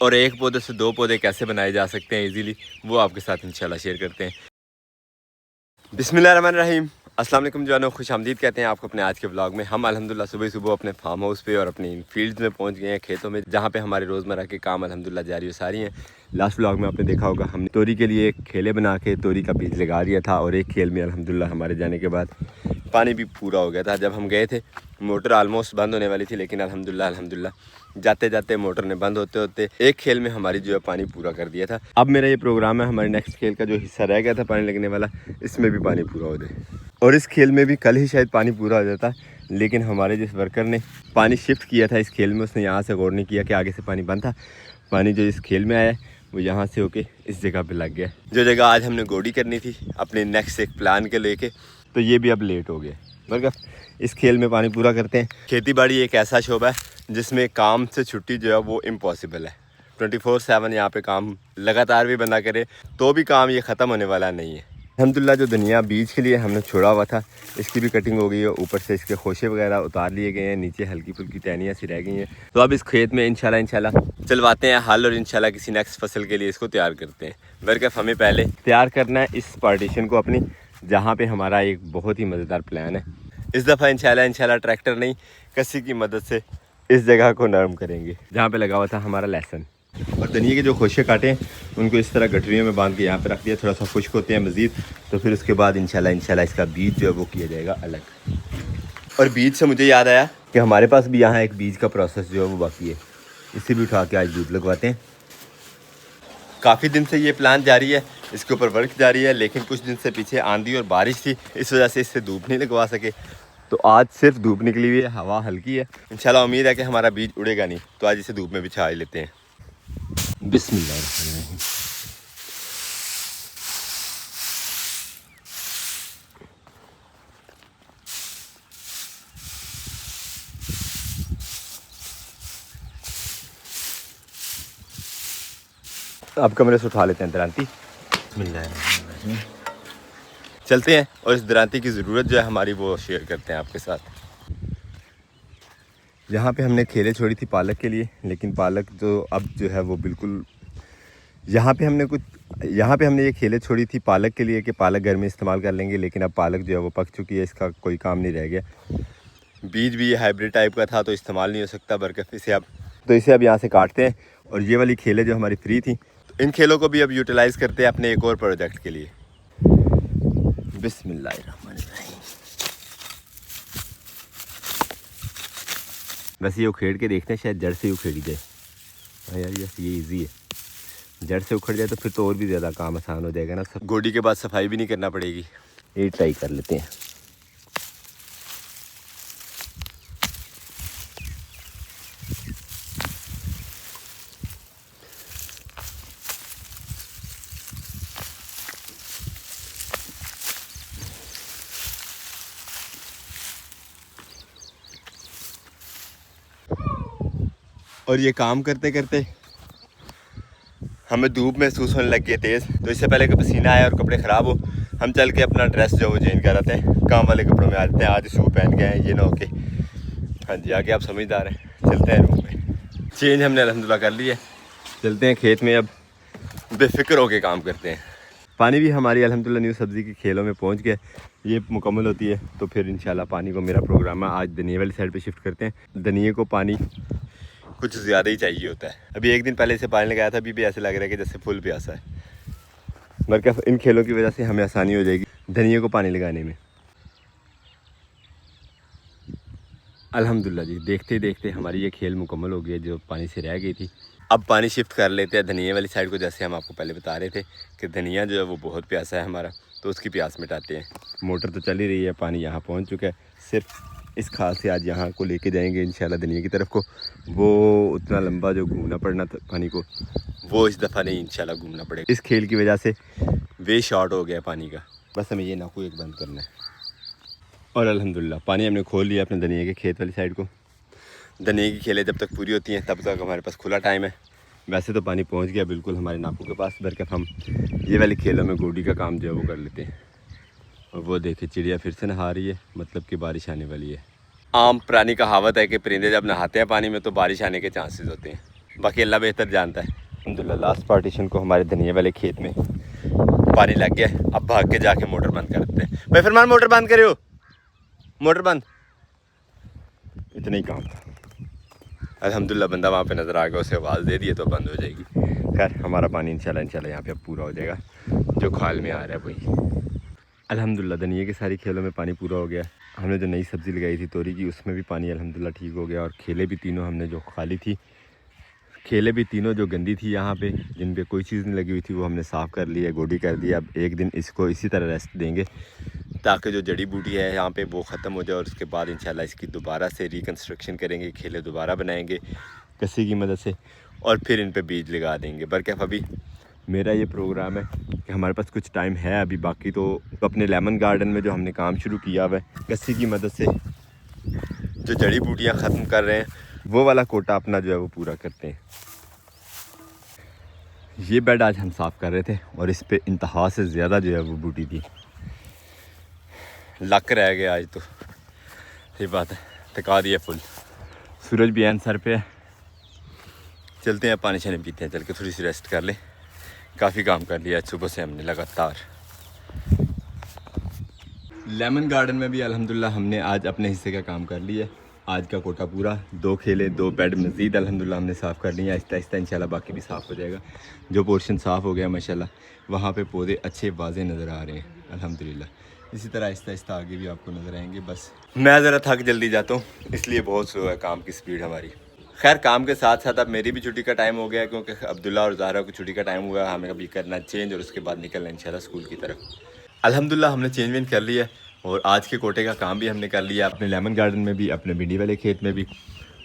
और एक पौधे से 2 पौधे कैसे बनाए जा सकते हैं इजीली, वो आपके साथ इंशाल्लाह शेयर करते हैं। बिस्मिल्लाहिर्रहमानिर्रहीम, अस्सलाम वालेकुम जानो, खुश आमदीद कहते हैं आपको अपने आज के व्लॉग में। हम अल्हम्दुलिल्लाह सुबह सुबह अपने फार्म हाउस पे और अपनी फील्ड्स में पहुंच गए हैं, खेतों में, जहां पे हमारे रोज़मर्रा के काम अल्हम्दुलिल्लाह जारी व सारी हैं। लास्ट व्लॉग में आपने देखा होगा हमने तोरी के लिए खेले बना के तोरी का बीज लगा दिया था, और एक खेल में अल्हम्दुलिल्लाह हमारे जाने के बाद पानी भी पूरा हो गया था। जब हम गए थे मोटर ऑलमोस्ट बंद होने वाली थी, लेकिन अल्हम्दुलिल्लाह जाते जाते मोटर ने बंद होते होते एक खेल में हमारी जो है पानी पूरा कर दिया था। अब मेरा ये प्रोग्राम है, हमारे नेक्स्ट खेल का जो हिस्सा रह गया था पानी लगने वाला, इसमें भी पानी पूरा हो जाए। और इस खेल में भी कल ही शायद पानी पूरा हो जाता, लेकिन हमारे जिस वर्कर ने पानी शिफ्ट किया था इस खेल में, उसने यहाँ से गौर नहीं किया कि आगे से पानी बंद था। पानी जो इस खेल में आया वो यहाँ से होके इस जगह पे लग गया, जो जगह आज हमने गोडी करनी थी अपने नेक्स्ट एक प्लान के लेके, तो ये भी अब लेट हो गया। मगर इस खेल में पानी पूरा करते हैं। खेती बाड़ी एक ऐसा शोबा है जिसमें काम से छुट्टी जो है वो इम्पॉसिबल है। 24/7 यहाँ पे काम लगातार भी बंदा करे तो भी काम ये ख़त्म होने वाला नहीं है। अल्हम्दुलिल्लाह जो धनिया बीज के लिए हमने छोड़ा हुआ था, इसकी भी कटिंग हो गई है, ऊपर से इसके खोशे वगैरह उतार लिए गए हैं, नीचे हल्की फुल्की टहनियाँ सी रह गई हैं। तो अब इस खेत में इंशाल्लाह चलवाते हैं हल, और इंशाल्लाह किसी नेक्स्ट फसल के लिए इसको तैयार करते हैं। बल्कि हमें पहले तैयार करना है इस पार्टीशन को अपनी, जहाँ पर हमारा एक बहुत ही मज़ेदार प्लान है। इस दफ़ा इंशाल्लाह ट्रैक्टर नहीं कसी की मदद से इस जगह को नरम करेंगे जहाँ पे लगा हुआ था हमारा लहसुन। और धनिया के जो खोशे काटे हैं उनको इस तरह गठरियों में बांध के यहाँ पे रख दिया, थोड़ा सा खुश्क होते हैं मज़ीद, तो फिर उसके बाद इंशाल्लाह इसका बीज जो है वो किया जाएगा अलग। और बीज से मुझे याद आया कि हमारे पास भी यहाँ एक बीज का प्रोसेस जो है वो बाकी है, इसे भी उठा के आज बीज लगवाते हैं। काफ़ी दिन से ये प्लान जारी है, इसके ऊपर वर्क जारी है, लेकिन कुछ दिन से पीछे आंधी और बारिश थी, इस वजह से इससे धूप नहीं लगवा सके। तो आज सिर्फ धूप निकली हुई है, हवा हल्की है, इंशाल्लाह उम्मीद है कि हमारा बीज उड़ेगा नहीं, तो आज इसे धूप में बिछा ही लेते हैं। बिस्मिल्लाह। अब कमरे से उठा लेते हैं दरांती, चलते हैं और इस दरांती की ज़रूरत जो है हमारी वो शेयर करते हैं आपके साथ। यहाँ पे हमने खेले छोड़ी थी पालक के लिए, लेकिन पालक जो अब जो है वो बिल्कुल, यहाँ पे हमने ये खेले छोड़ी थी पालक के लिए कि पालक घर में इस्तेमाल कर लेंगे, लेकिन अब पालक जो है वो पक चुकी है, इसका कोई काम नहीं रह गया। बीज भी ये हाइब्रिड टाइप का था तो इस्तेमाल नहीं हो सकता, बल्कि इसे अब यहाँ से काटते हैं। और ये वाली खेलें जो हमारी फ्री थी, तो इन खेलों को भी अब यूटिलाइज़ करते हैं अपने एक और प्रोजेक्ट के लिए। बिस्मिल्लाहिर्रहमानिर्रहीम। वैसे ये उखेड़ के देखते हैं, शायद जड़ से उखेड़ी जाए। हाँ यार, ये इजी है, जड़ से उखड़ जाए तो फिर तो और भी ज़्यादा काम आसान हो जाएगा ना। सब गोडी के बाद सफाई भी नहीं करना पड़ेगी। ये ट्राई कर लेते हैं। और ये काम करते करते हमें धूप महसूस होने लग गई तेज़, तो इससे पहले कि पसीना आए और कपड़े ख़राब हो, हम चल के अपना ड्रेस जो वो चेंज कर आते हैं, काम वाले कपड़ों में आ जाते हैं। आज शू पहन के आए, ये ना होके। हाँ जी, आगे आप समझदार हैं। चलते हैं रूम में, चेंज हमने अल्हम्दुलिल्लाह कर लिया, चलते हैं खेत में, अब बेफिक्र होके काम करते हैं। पानी भी हमारी अल्हम्दुलिल्लाह न्यू सब्ज़ी की खेलों में पहुँच गया, ये मुकम्मल होती है तो फिर इंशाल्लाह पानी को मेरा प्रोग्राम है, आज धनिया वाली साइड पर शिफ्ट करते हैं। धनिया को पानी कुछ ज़्यादा ही चाहिए होता है। अभी एक दिन पहले इसे पानी लगाया था, अभी भी ऐसे लग रहा है कि जैसे फुल प्यासा है। मगर इन खेलों की वजह से हमें आसानी हो जाएगी धनिया को पानी लगाने में। अल्हम्दुलिल्लाह जी, देखते देखते हमारी ये खेल मुकम्मल हो गई है जो पानी से रह गई थी। अब पानी शिफ्ट कर लेते हैं धनिया वाली साइड को, जैसे हम आपको पहले बता रहे थे कि धनिया जो है वो बहुत प्यासा है हमारा, तो उसकी प्यास मिटाते हैं। मोटर तो चल ही रही है, पानी यहाँ पहुँच चुका है, सिर्फ इस खाल से आज यहाँ को लेके जाएंगे इंशाल्लाह धनिया की तरफ को। वो उतना लंबा जो घूमना पड़ना था पानी को, वो इस दफ़ा नहीं इंशाल्लाह घूमना पड़ेगा। इस खेल की वजह से वे शॉर्ट हो गया पानी का, बस हमें ये नाकू एक बंद करना है। और अल्हम्दुलिल्लाह पानी हमने खोल लिया अपने धनिया के खेत वाली साइड को। धनिया की खेलें जब तक पूरी होती हैं तब तक हमारे पास खुला टाइम है। वैसे तो पानी पहुँच गया बिल्कुल हमारे नाकू के पास, बरकत हम ये वाली खेलों में गोडी का काम जो है वो कर लेते हैं। और वो देखिए चिड़िया फिर से नहा रही है, मतलब कि बारिश आने वाली है। आम पुरानी कहावत है कि परिंदे जब नहाते हैं पानी में तो बारिश आने के चांसेस होते हैं। बाकी अल्लाह बेहतर जानता है। अल्हम्दुलिल्लाह लास्ट पार्टीशन को हमारे धनिया वाले खेत में पानी लग गया। अब भाग के जाके मोटर बंद कर देते हैं। भाई फरमान मोटर बंद करियो, मोटर बंद। इतना ही काम था। अल्हम्दुलिल्लाह बंदा वहाँ पे नज़र आ गया, उसे आवाज़ दे दिए तो बंद हो जाएगी। खैर हमारा पानी इंशाल्लाह यहाँ पे अब पूरा हो जाएगा, जो खाल में आ रहा है वही। अल्हम्दुलिल्लाह धनिया के सारी खेलों में पानी पूरा हो गया। हमने जो नई सब्ज़ी लगाई थी तोरी की, उसमें भी पानी अल्हम्दुलिल्लाह ठीक हो गया। और खेलें भी तीनों हमने जो खाली थी, खेलें भी तीनों जो गंदी थी यहाँ पे, जिन पे कोई चीज़ नहीं लगी हुई थी, वो हमने साफ़ कर लिया, गोडी कर दिया। अब एक दिन इसको इसी तरह रेस्ट देंगे ताकि जो जड़ी बूटी है यहाँ पे वो ख़त्म हो जाए। और उसके बाद इंशाल्लाह इसकी दोबारा से रिकन्स्ट्रक्शन करेंगे, खेले दोबारा बनाएंगे कसी की मदद से, और फिर इन पे बीज लगा देंगे। बरकैफ अभी मेरा ये प्रोग्राम है कि हमारे पास कुछ टाइम है अभी बाकी, तो अपने लेमन गार्डन में जो हमने काम शुरू किया हुआ है कसी की मदद से जो जड़ी बूटियाँ ख़त्म कर रहे हैं, वो वाला कोटा अपना जो है वो पूरा करते हैं। ये बेड आज हम साफ़ कर रहे थे और इस पे इंतहा से ज़्यादा जो है वो बूटी थी, लक रह गया आज तो। सही बात है, थका दिया फुल। सूरज भी एन सर पे है। चलते हैं पानी शानी पीते हैं, चल के थोड़ी सी रेस्ट कर लें। काफ़ी काम कर लिया आज सुबह से हमने लगातार। लेमन गार्डन में भी अल्हम्दुलिल्लाह हमने आज अपने हिस्से का काम कर लिया। आज का कोटा पूरा, 2 खेले 2 बेड मज़ीद अल्हम्दुलिल्लाह हमने साफ़ कर लिया। आहिस्ता आहिस्ता इंशाल्लाह बाकी भी साफ़ हो जाएगा। जो पोर्शन साफ़ हो गया माशाल्लाह, वहाँ पे पौधे अच्छे वाज़े नज़र आ रहे हैं अल्हम्दुलिल्लाह। इसी तरह आहिस्ता आहिस्ता आगे भी आपको नज़र आएंगे। बस मैं ज़रा थक जल्दी जाता हूँ, इसलिए बहुत स्लो है काम की स्पीड हमारी। खैर काम के साथ साथ अब मेरी भी छुट्टी का टाइम हो गया, क्योंकि अब्दुल्ला और ज़ाहरा को छुट्टी का टाइम हुआ है। हमें अभी करना चेंज और उसके बाद निकलना इंशाल्लाह स्कूल की तरफ। अल्हम्दुलिल्लाह हमने चेंज वेंज कर लिया और आज के कोटे का काम भी हमने कर लिया, अपने लेमन गार्डन में भी, अपने भिंडी वाले खेत में भी।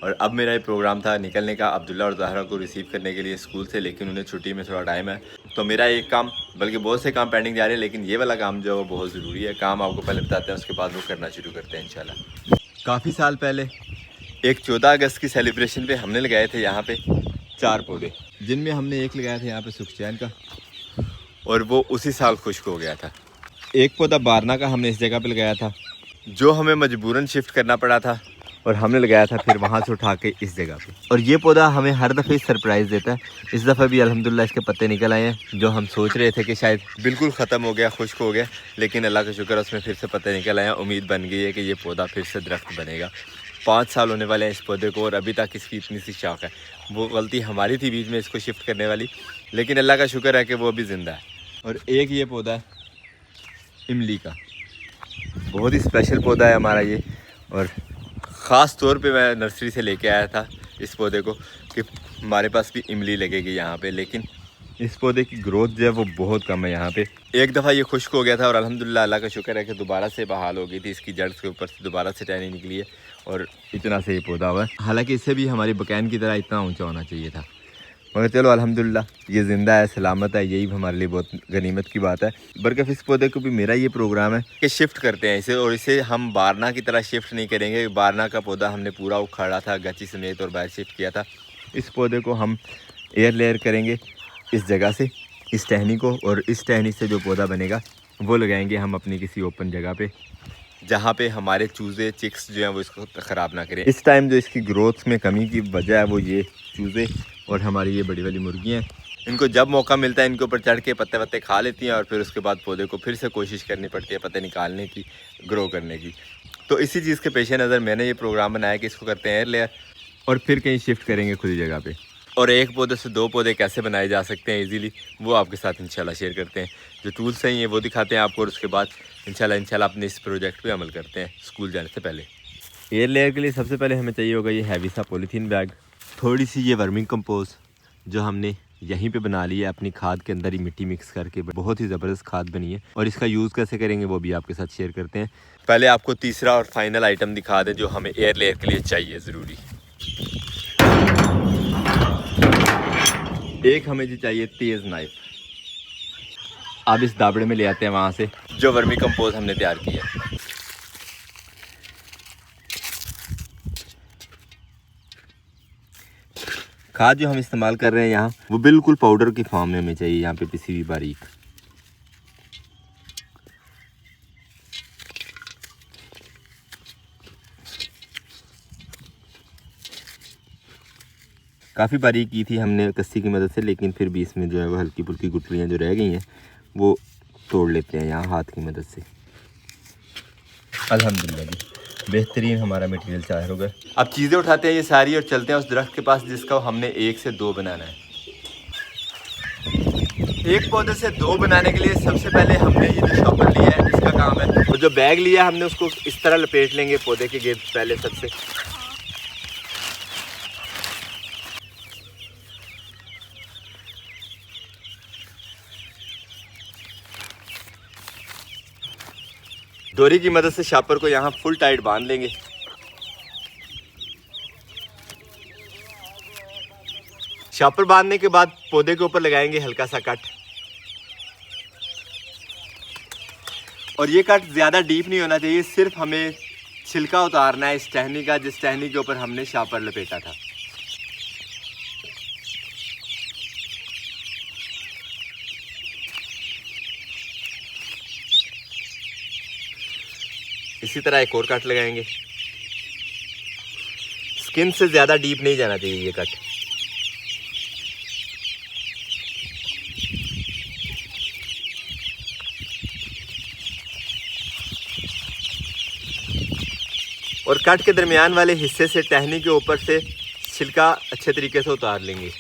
और अब मेरा ये प्रोग्राम था निकलने का अब्दुल्ला और ज़ाहरा को रिसीव करने के लिए स्कूल से, लेकिन उन्हें छुट्टी में थोड़ा टाइम है। तो मेरा एक काम, बल्कि बहुत से काम पेंडिंग जा रहे हैं, लेकिन ये वाला काम जो है वो बहुत ज़रूरी है। काम आपको पहले बताते हैं, उसके बाद वो करना शुरू करते हैं इंशाल्लाह। काफ़ी साल पहले एक 14 अगस्त की सेलिब्रेशन पे हमने लगाए थे यहाँ पे 4 पौधे, जिनमें हमने एक लगाया था यहाँ पे सुखचैन का, और वो उसी साल खुश्क हो गया था। एक पौधा बारना का हमने इस जगह पे लगाया था, जो हमें मजबूरन शिफ्ट करना पड़ा था, और हमने लगाया था फिर वहाँ से उठा के इस जगह पे। और ये पौधा हमें हर दफ़े सरप्राइज़ देता है। इस दफ़ा भी अल्हम्दुलिल्लाह इसके पत्ते निकल आए हैं। जो हम सोच रहे थे कि शायद बिल्कुल ख़त्म हो गया, खुश्क हो गया, लेकिन अल्लाह का शुक्र उसमें फिर से पत्ते निकल आए हैं। उम्मीद बन गई है कि ये पौधा फिर से दरख्त बनेगा। 5 साल होने वाले हैं इस पौधे को, और अभी तक इसकी इतनी सी शाख है। वो गलती हमारी थी बीच में इसको शिफ्ट करने वाली, लेकिन अल्लाह का शुक्र है कि वो अभी ज़िंदा है। और एक ये पौधा है इमली का, बहुत ही स्पेशल पौधा है हमारा ये। और ख़ास तौर पे मैं नर्सरी से लेके आया था इस पौधे को कि हमारे पास भी इमली लगेगी यहाँ पे, लेकिन इस पौधे की ग्रोथ जो है वो बहुत कम है यहाँ पे। एक दफ़ा ये खुश्क हो गया था और अल्हम्दुलिल्लाह अल्लाह का शुक्र है कि दोबारा से बहाल हो गई थी। इसकी जड़ के ऊपर से दोबारा से टहनी निकली है और इतना से ये पौधा हुआ है। हालाँकि इससे भी हमारी बकैन की तरह इतना ऊँचा होना चाहिए था, मगर चलो अल्हम्दुलिल्लाह ये ज़िंदा है, सलामत है, यही हमारे लिए बहुत गनीमत की बात है। बरकफ इस पौधे को भी मेरा ये प्रोग्राम है कि शिफ्ट करते हैं इसे, और इसे हम बारना की तरह शिफ्ट नहीं करेंगे। बारना का पौधा हमने पूरा उखाड़ा था गची समेत और बाहर शिफ्ट किया था। इस पौधे को हम एयर लेयर करेंगे इस जगह से, इस टहनी को, और इस टहनी से जो पौधा बनेगा वो लगाएंगे हम अपनी किसी ओपन जगह पे, जहाँ पे हमारे चूज़े चिक्स जो हैं वो इसको ख़राब ना करें। इस टाइम जो इसकी ग्रोथ में कमी की वजह है वो ये चूज़े और हमारी ये बड़ी वाली मुर्गियाँ। इनको जब मौका मिलता है इनके ऊपर चढ़ के पत्ते वत्ते खा लेती हैं, और फिर उसके बाद पौधे को फिर से कोशिश करनी पड़ती है पत्ते निकालने की, ग्रो करने की। तो इसी चीज़ के पेश नज़र मैंने ये प्रोग्राम बनाया कि इसको करते हैं एयर लेयर, और फिर कहीं शिफ्ट करेंगे खुली जगह पे। और एक पौधे से 2 पौधे कैसे बनाए जा सकते हैं इजीली, वो आपके साथ इंशाल्लाह शेयर करते हैं। जो टूल्स हैं ये वो दिखाते हैं आपको, और उसके बाद इंशाल्लाह अपने इस प्रोजेक्ट पे अमल करते हैं स्कूल जाने से पहले। एयर लेयर के लिए सबसे पहले हमें चाहिए होगा ये हैवी सा पॉलीथीन बैग, थोड़ी सी ये वर्मिंग कंपोस्ट जो हमने यहीं पे बना ली है अपनी खाद के अंदर ही मिट्टी मिक्स करके, बहुत ही ज़बरदस्त खाद बनी है। और इसका यूज़ कैसे करेंगे वो भी आपके साथ शेयर करते हैं। पहले आपको तीसरा और फाइनल आइटम दिखा दें जो हमें एयर लेयर के लिए चाहिए ज़रूरी। एक हमें जी चाहिए तेज़ नाइफ। अब इस दाबड़े में ले आते हैं वहाँ से जो वर्मी कंपोस्ट हमने तैयार किया है। खाद जो हम इस्तेमाल कर रहे हैं यहाँ वो बिल्कुल पाउडर की फॉर्म में हमें चाहिए, यहाँ पे पिसी हुई बारीक। काफ़ी बारीक की थी हमने कस्सी की मदद से, लेकिन फिर भी इसमें जो है वो हल्की फुल्की गुठलियाँ जो रह गई हैं वो तोड़ लेते हैं यहाँ हाथ की मदद से। अल्हम्दुलिल्लाह जी, बेहतरीन हमारा मटेरियल तैयार हो गया। अब चीज़ें उठाते हैं ये सारी और चलते हैं उस दरख्त के पास जिसका हमने 1 से 2 बनाना है। एक पौधे से 2 बनाने के लिए सबसे पहले हमने ये जो शॉपर लिया है इसका काम है, और जो बैग लिया है हमने उसको इस तरह लपेट लेंगे पौधे के गिर्द पहले सबसे। डोरी की मदद से शॉपर को यहाँ फुल टाइट बांध लेंगे। शॉपर बांधने के बाद पौधे के ऊपर लगाएंगे हल्का सा कट, और ये कट ज़्यादा डीप नहीं होना चाहिए, सिर्फ हमें छिलका उतारना है इस टहनी का जिस टहनी के ऊपर हमने शॉपर लपेटा था। इसी तरह एक और कट लगाएंगे। स्किन से ज़्यादा डीप नहीं जाना चाहिए ये कट। और कट के दरमियान वाले हिस्से से टहनी के ऊपर से छिलका अच्छे तरीके से उतार लेंगे।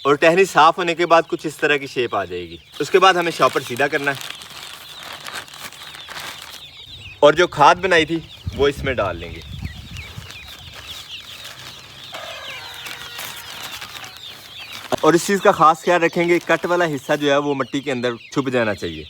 और टहनी साफ होने के बाद कुछ इस तरह की शेप आ जाएगी। उसके बाद हमें शॉपर सीधा करना है और जो खाद बनाई थी वो इसमें डाल लेंगे। और इस चीज़ का खास ख्याल रखेंगे, कट वाला हिस्सा जो है वो मिट्टी के अंदर छुप जाना चाहिए।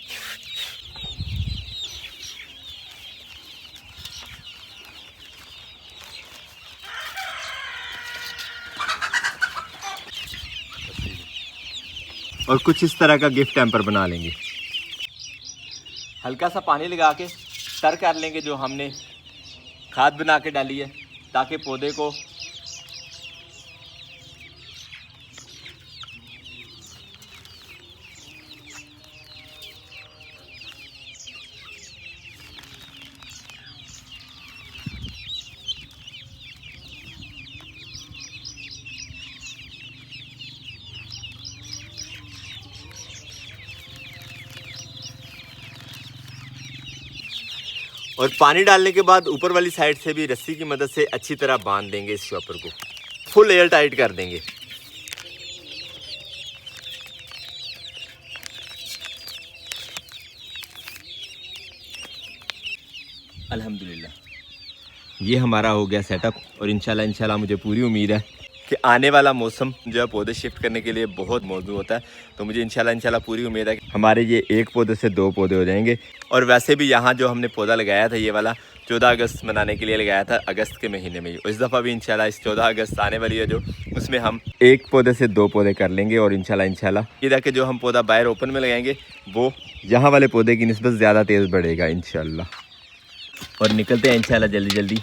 और कुछ इस तरह का गिफ्ट टैम्पर बना लेंगे। हल्का सा पानी लगा के तर कर लेंगे जो हमने खाद बना के डाली है, ताकि पौधे को और पानी डालने के बाद ऊपर वाली साइड से भी रस्सी की मदद से अच्छी तरह बांध देंगे इस शॉपर को, फुल एयर टाइट कर देंगे। अल्हम्दुलिल्लाह ये हमारा हो गया सेटअप, और इंशाल्लाह मुझे पूरी उम्मीद है कि आने वाला मौसम जो है पौधे शिफ्ट करने के लिए बहुत मौजूद होता है। तो मुझे इंशाल्लाह पूरी उम्मीद है कि हमारे ये 1 पौधे से 2 पौधे हो जाएंगे। और वैसे भी यहाँ जो हमने पौधा लगाया था ये वाला 14 अगस्त मनाने के लिए लगाया था, अगस्त के महीने में ही। इस दफ़ा भी इंशाल्लाह इस 14 अगस्त आने वाली है जो, उसमें हम 1 पौधे से 2 पौधे कर लेंगे। और इंशाल्लाह इधर के जो हम पौधा बाहर ओपन में लगाएंगे वो यहाँ वाले पौधे की निस्बत ज़्यादा तेज़ बढ़ेगा इंशाल्लाह। और निकलते हैं इंशाल्लाह जल्दी जल्दी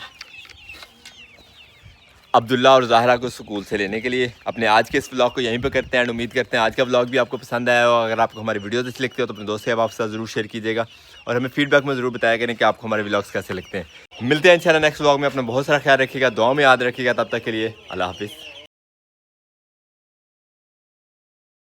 अब्दुल्ला और ज़ाहरा को स्कूल से लेने के लिए। अपने आज के इस व्लॉग को यहीं पर करते हैं एंड उम्मीद करते हैं आज का व्लॉग भी आपको पसंद आया हो। अगर आपको हमारी वीडियो अच्छी लगती हो तो अपने दोस्तों आपके साथ ज़रूर शेयर कीजिएगा, और हमें फीडबैक में ज़रूर बताया करें कि आपको हमारे व्लॉग्स कैसे लगते हैं। मिलते हैं इंशाल्लाह नेक्स्ट व्लॉग में। अपना बहुत सारा ख्याल रखिएगा, दुआ में याद रखिएगा। तब तक के लिए अल्लाह हाफिज़।